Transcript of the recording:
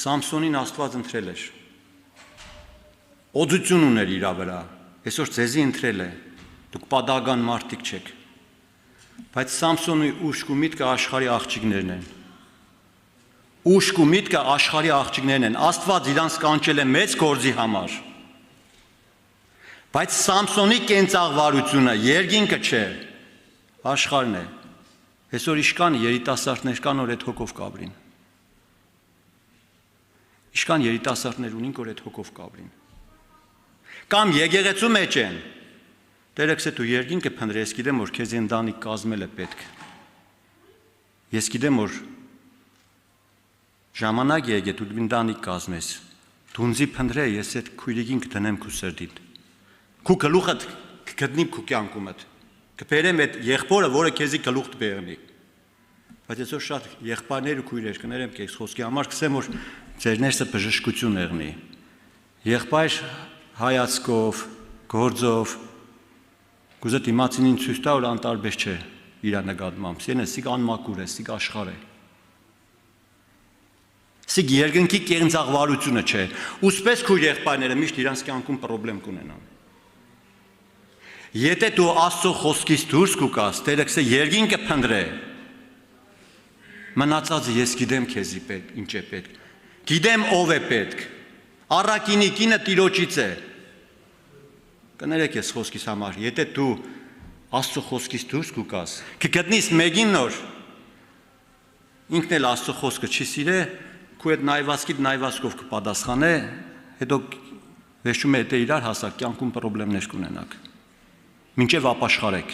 Սամսոնին Աստված ընտրել էր։ Օծություն ուներ իր վրա, այսօր ձեզի ընտրել է, դուք պատահական մարդիկ չեք։ Բայց Սամսոնի ուշք ու միտքը աշխարհի աղջիկներն են։ Ուշք ու միտքը աշխարհի աղջիկներն են, Աստված իրանց կանչել է մեծ գործի համար։ Բայց Սամսոնի կենցաղվարությունը երկինքը չէ, աշխարհն է։ Այսօր իշքան երիտասարդներ կան, որ այդ հոգով կաբրին։ Իշքան երիտասարդներ ունին, որ այդ հոգով կաբրին։ Կամ եկեղեցու մեջ են։ Տերը գսե դու երկինքը փնտրես, ես գիտեմ, որ քեզ ընտանիք կազմել է պետք։ Ես գիտեմ, որ ժամանակ եկե դու ընտանիք կազմես։ Դու ինձի փնտրե, ես այդ քույրիկին կդնեմ քու սրտիդ։ Քու գլուխդ կգտնի քու կյանքումդ։ Կբերեմ այդ եղբորը, որը քեզի գլուխ դբերնի։ Բայց այսօր շատ եղբայրներ ու քույրեր կներեմ քեզ խոսքի համար, կսեմ, որ ձեր ներսը բժշկություն եղնի։ Եղբայր հայացքով, գործով, գուզե դիմացինին ցույց տա, որ անտարբեր չէ իր նկատմամբ։ Սիրեն, սիկ անմակուր է, սիկ աշխարհ է։ Սիկ երկնքի կենցաղվարությունը չէ։ Ուսպես քույր եղբայրները միշտ իրանց կյանքում խնդրեմ կունենան։ Եթե դու Աստծո խոսքից դուրս կուկաս, Տերը գսե երկինքը փնտրե։ Մնացածը ես գիտեմ քեզի պետք, ինչ է պետք։ Գիտեմ ով է պետք։ Առաքինի կինը Տիրոջից է։ Կներեք ես խոսքիս համար, եթե դու Աստծո խոսքից դուրս կուկաս, կգտնես մեկին նոր, ինքն էլ Աստծո խոսքը չի սիրե, քու այդ նայվածքիդ նայվածքով կպատասխանե, հետո վերջում է դե իրար հասակ կյանքում խնդիրներ կունենաք։ Մինչև ապաշխարեք։